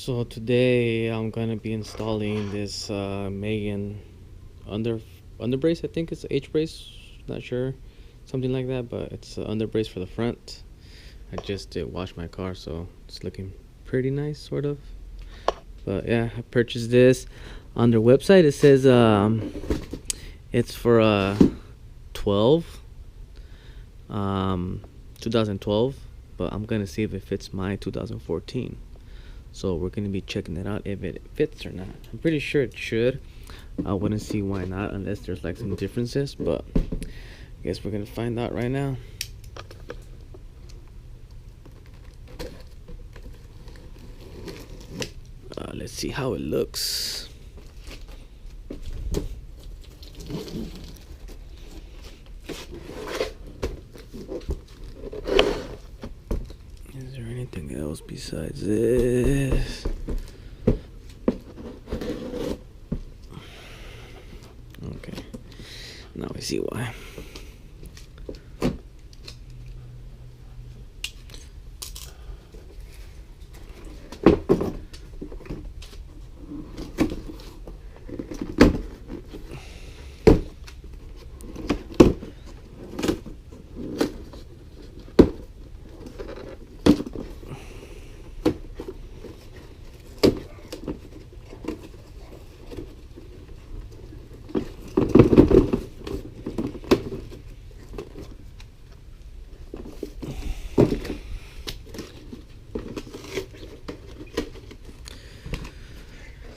So today I'm gonna be installing this Megan under brace. I think it's a H brace, not sure, something like that. But it's an under brace for the front. I just did wash my car, so it's looking pretty nice, sort of. But yeah, I purchased this on their website. It says it's for 12 2012, but I'm gonna see if it fits my 2014. So we're gonna be checking it out if it fits or not. I'm pretty sure it should. I wouldn't see why not unless there's like some differences, but I guess we're gonna find out right now. Let's see how it looks. Is there anything else besides this? Okay, now I see why.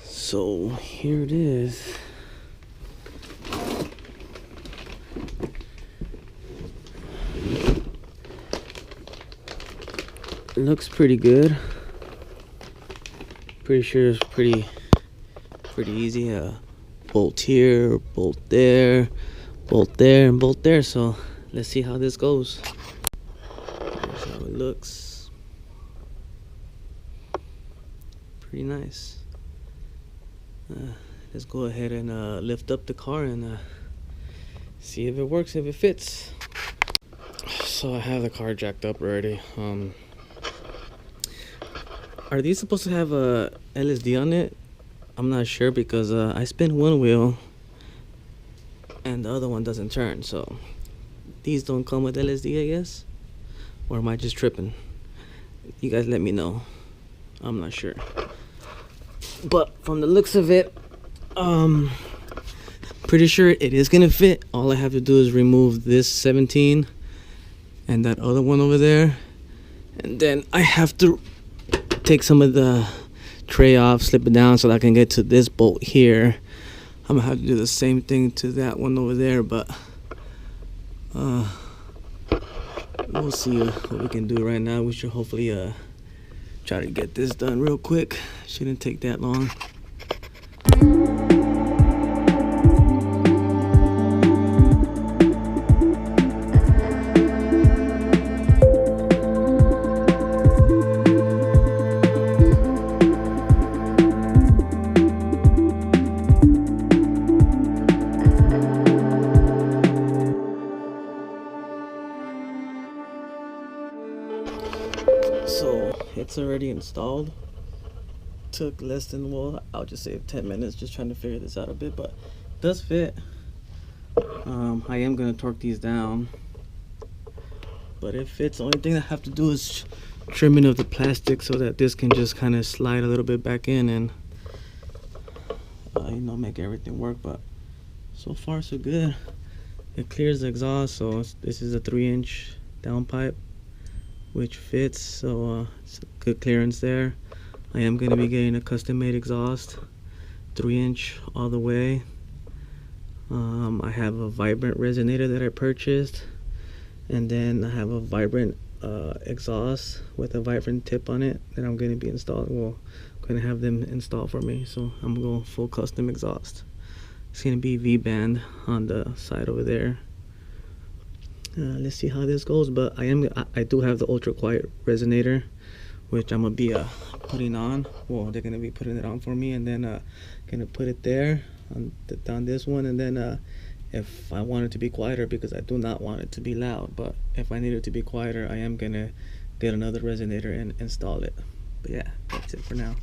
So here it is. It looks pretty good. Pretty sure it's pretty easy. Bolt here, bolt there, bolt there, and bolt there. So let's see how this goes. Here's how it looks. Pretty nice. Let's go ahead and lift up the car and see if it works, if it fits. So I have the car jacked up already. Are these supposed to have a LSD on it? I'm not sure because I spin one wheel and the other one doesn't turn. So these don't come with LSD, I guess, or am I just tripping? You guys let me know. I'm not sure. But from the looks of it, pretty sure it is gonna fit. All I have to do is remove this 17 and that other one over there, and then I have to take some of the tray off, slip it down so that I can get to this bolt here. I'm gonna have to do the same thing to that one over there, but we'll see what we can do right now. We should hopefully try to get this done real quick. Shouldn't take that long. So it's already installed. Took less than, well, I'll just say 10 minutes just trying to figure this out a bit, but it does fit. I am gonna torque these down, but it fits. The only thing I have to do is trimming of the plastic so that this can just kind of slide a little bit back in and make everything work. But so far so good. It clears the exhaust, so this is a 3-inch downpipe which fits, so it's a good clearance there. I am going to be getting a custom made exhaust, 3-inch all the way. I have a vibrant resonator that I purchased, and then I have a vibrant exhaust with a vibrant tip on it that I'm going to be installing. Well, I'm going to have them install for me, so I'm going full custom exhaust. It's going to be V-band on the side over there. Let's see how this goes, but I do have the ultra quiet resonator, which I'm gonna be putting on. Well, they're gonna be putting it on for me, and then gonna put it there on this one, and then if I want it to be quieter, because I do not want it to be loud, but if I need it to be quieter, I am gonna get another resonator and install it. But yeah, that's it for now.